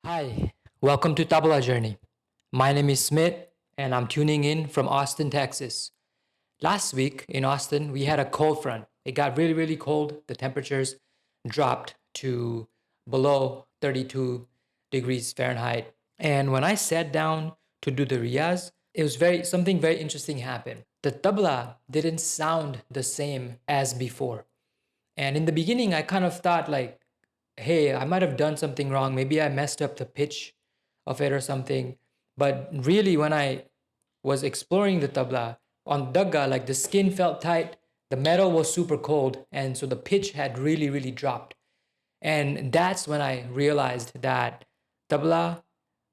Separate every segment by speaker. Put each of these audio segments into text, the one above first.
Speaker 1: Hi, welcome to Tabla Journey. My name is Smith, and I'm tuning in from Austin, Texas. Last week in Austin, we had a cold front. It got really, really cold. The temperatures dropped to below 32 degrees Fahrenheit. And when I sat down to do the Riyaaz, it was something very interesting happened. The tabla didn't sound the same as before. And in the beginning, I kind of thought like, hey, I might have done something wrong. Maybe I messed up the pitch of it or something. But really, when I was exploring the tabla on dagga, like the skin felt tight, the metal was super cold, and so the pitch had really, really dropped. And that's when I realized that tabla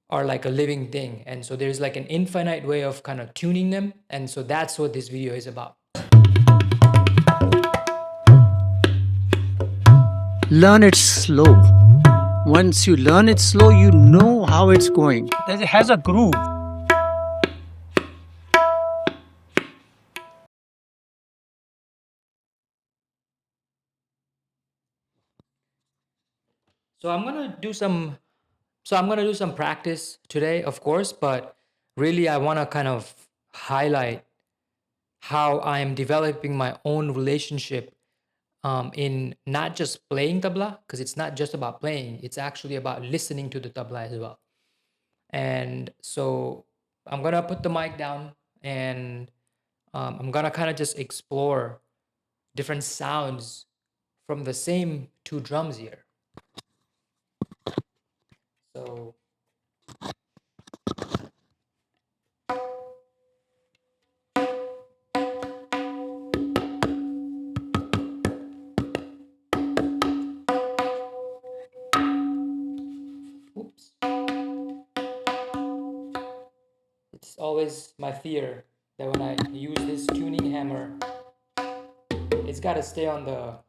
Speaker 1: are like a living thing. And so there's like an infinite way of kind of tuning them. And so that's what this video is about.
Speaker 2: Learn it slow. Once you learn it slow, you know how it's going. It has a groove.
Speaker 1: So I'm gonna do some practice today, of course, but really I want to kind of highlight how I am developing my own relationship in not just playing tabla, because it's not just about playing, it's actually about listening to the tabla as well. And so I'm gonna put the mic down and I'm gonna kind of just explore different sounds from the same two drums here. So oops. It's always my fear that when I use this tuning hammer, it's got to stay on the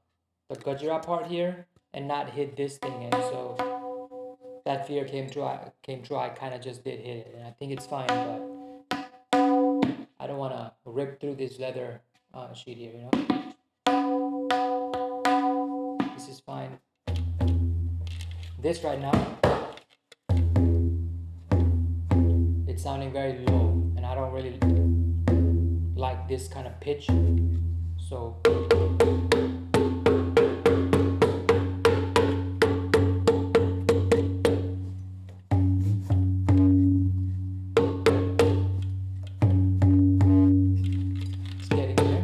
Speaker 1: gajra part here and not hit this thing. And so that fear came true. I kind of just did hit it, and I think it's fine. But I don't want to rip through this leather sheet here. This is fine. This right now, it's sounding very low, and I don't really like this kind of pitch. So it's getting there.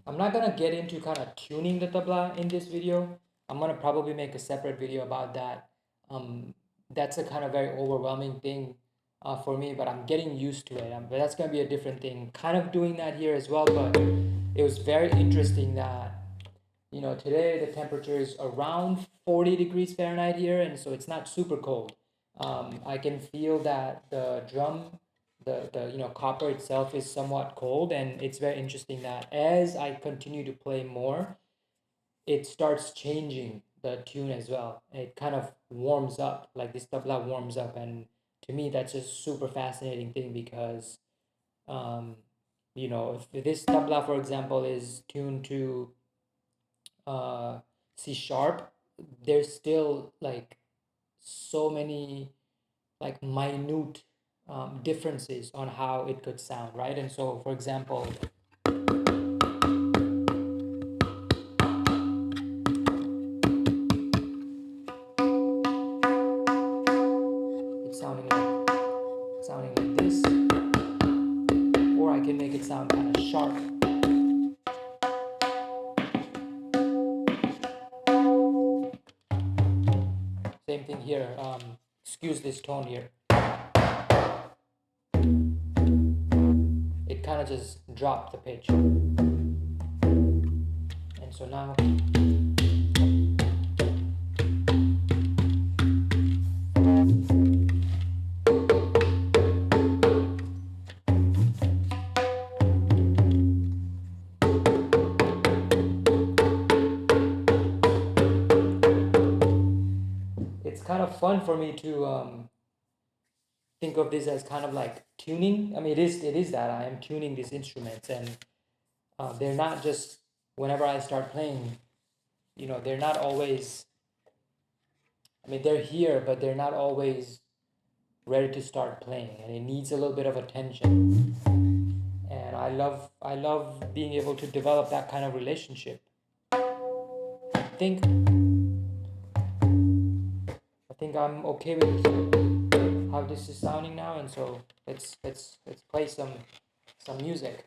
Speaker 1: I'm not gonna get into kind of tuning the tabla in this video. I'm gonna probably make a separate video about that. That's a kind of very overwhelming thing for me, but I'm getting used to it. But that's gonna be a different thing. Kind of doing that here as well, but it was very interesting that today the temperature is around 40 degrees Fahrenheit here, and so it's not super cold. I can feel that the drum, the copper itself is somewhat cold, and it's very interesting that as I continue to play more, it starts changing the tune as well. It kind of warms up, like this tabla warms up, and to me that's just super fascinating thing because if this tabla, for example, is tuned to C sharp, there's still like so many like minute differences on how it could sound, right? And so, for example, it's sounding like this, or I can make it sound kind of sharp. Same thing here. Excuse this tone here. It kind of just dropped the pitch, and so now it's it's kind of fun for me to think of this as kind of like tuning. I mean, it is that I am tuning these instruments, and they're not just whenever I start playing, they're not always. I mean, they're here, but they're not always ready to start playing, and it needs a little bit of attention. And I love being able to develop that kind of relationship. I think I think I'm okay with how this is sounding now, and so let's play some music.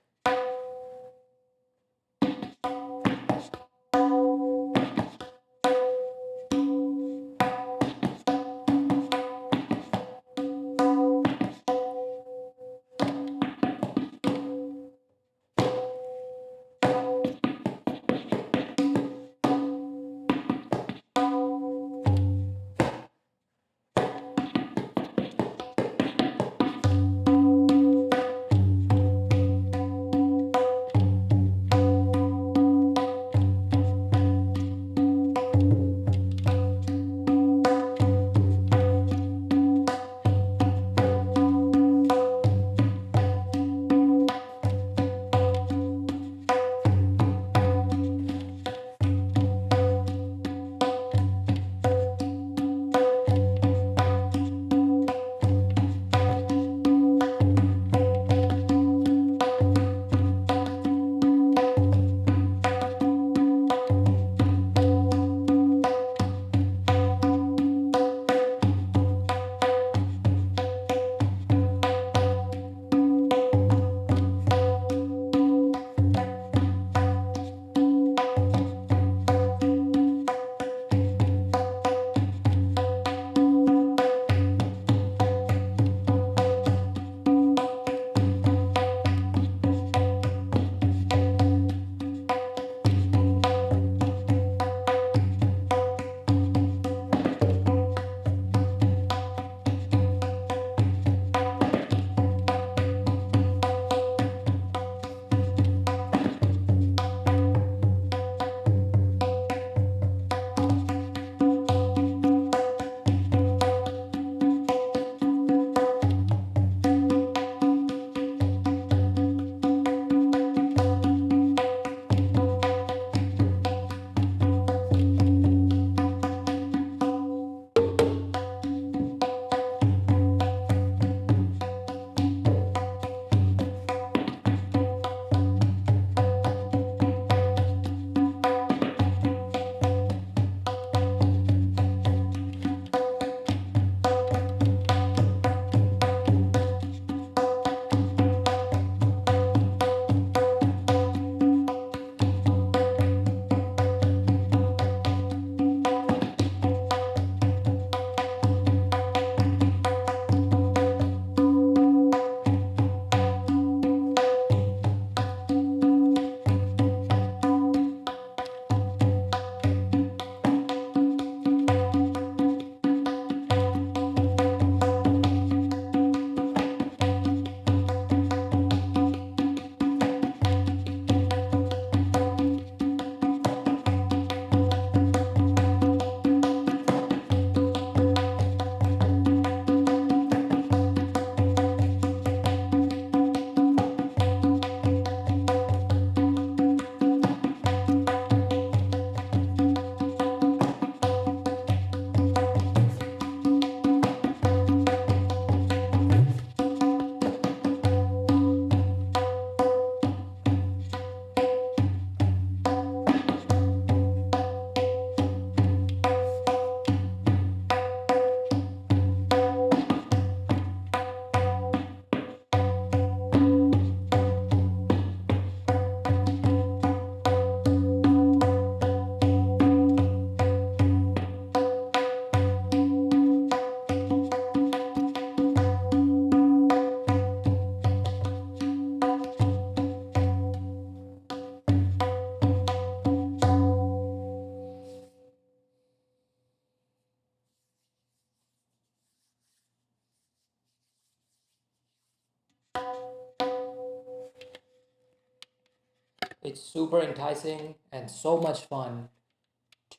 Speaker 1: It's super enticing and so much fun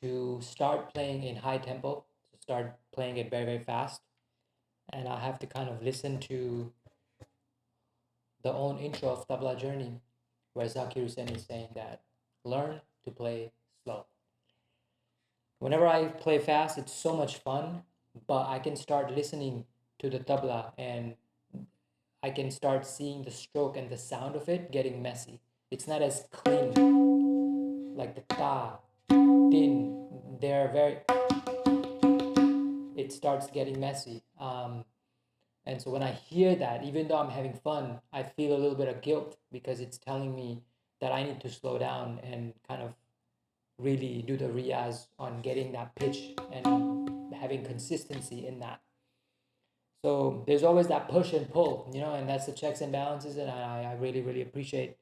Speaker 1: to start playing in high tempo, start playing it very, very fast. And I have to kind of listen to the own intro of Tabla Journey, where Zakir Hussain is saying that learn to play slow. Whenever I play fast, it's so much fun, but I can start listening to the tabla and I can start seeing the stroke and the sound of it getting messy. It's not as clean like the ta, din. They're very, it starts getting messy. And so when I hear that, even though I'm having fun, I feel a little bit of guilt because it's telling me that I need to slow down and kind of really do the Riyaaz on getting that pitch and having consistency in that. So there's always that push and pull, and that's the checks and balances. And I really, really appreciate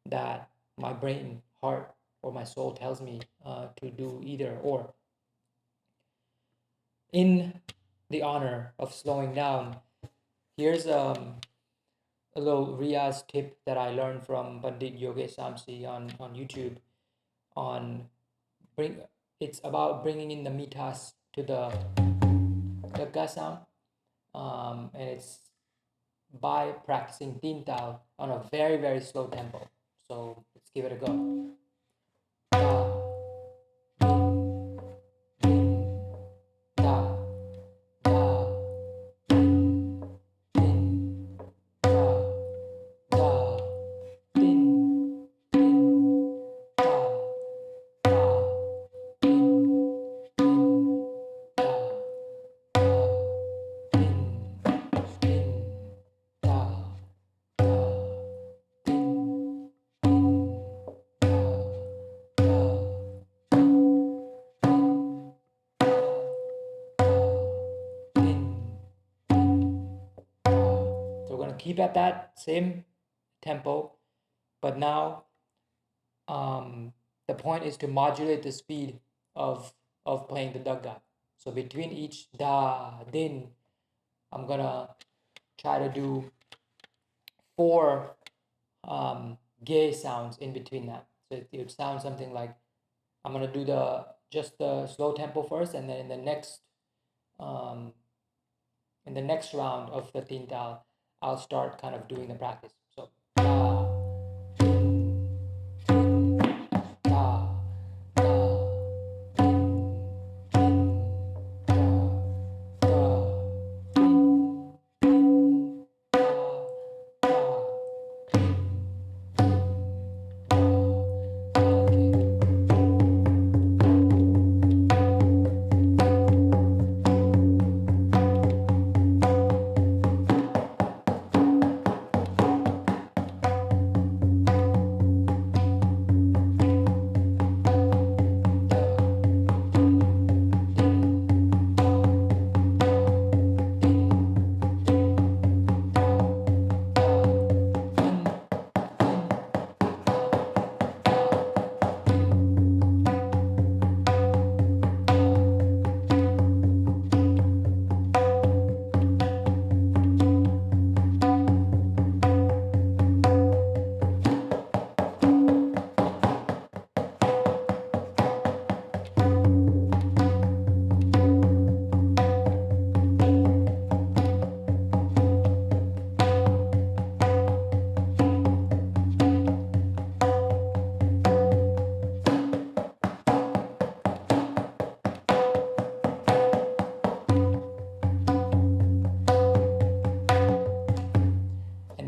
Speaker 1: that my brain, heart, or my soul tells me to do either or. In the honor of slowing down, here's a little Riyaaz tip that I learned from Pandit Yogesh Samsi on YouTube on it's about bringing in the mithas to the ga sound, and it's by practicing Teen Taal on a very, very slow tempo. So let's give it a go. Da, da, din, din, da, da, din, din, da, da, din, din, so we're going to keep at that same tempo, but now the point is to modulate the speed of playing the dagga. So between each da, din, I'm gonna try to do 4 gay sounds in between that. So it would sound something like, I'm gonna do just the slow tempo first, and then in the next round of the Teen Taal, I'll start kind of doing the practice. So da, din, din, da, da, din, din, da, da, din, din, da, da,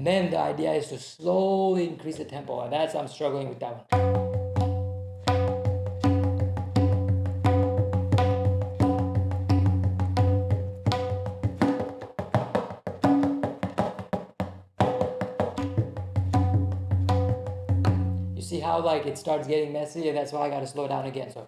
Speaker 1: And then the idea is to slowly increase the tempo, and I'm struggling with that one. You see how like it starts getting messy, and that's why I gotta slow down again. So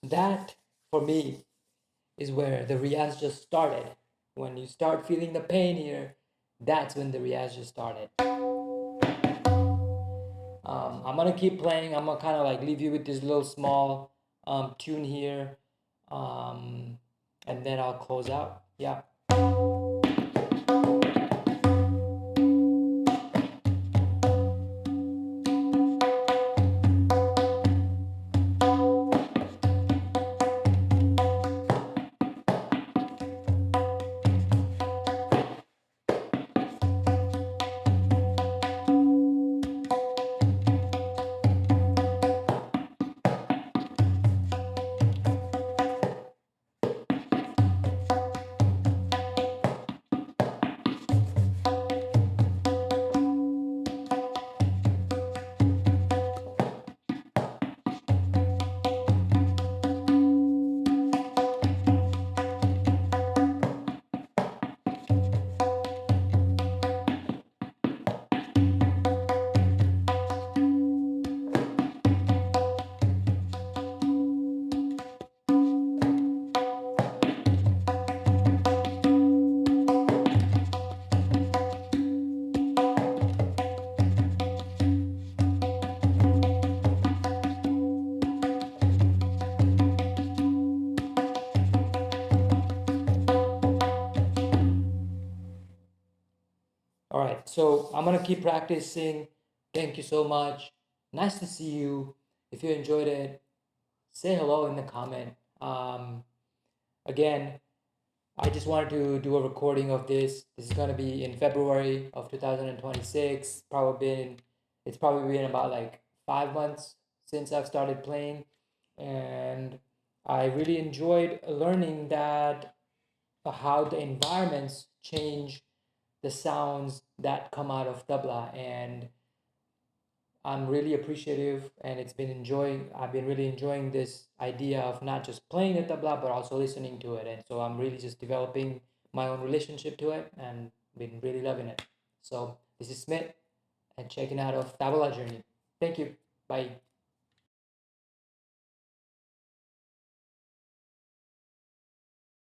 Speaker 1: that for me is where the Riyaaz just started. When you start feeling the pain here, that's when the Riyaaz just started. I'm gonna keep playing. I'm gonna kind of like leave you with this little small tune here, and then I'll close out. Yeah. All right, so I'm gonna keep practicing. Thank you so much. Nice to see you. If you enjoyed it, say hello in the comment. Again, I just wanted to do a recording of this. This is gonna be in February of 2026. It's probably been about like 5 months since I've started playing, and I really enjoyed learning that how the environments change the sounds that come out of tabla, and I'm really appreciative, and I've been really enjoying this idea of not just playing the tabla but also listening to it, and so I'm really just developing my own relationship to it and been really loving it. So this is Smith and checking out of TaBola journey. Thank you. Bye.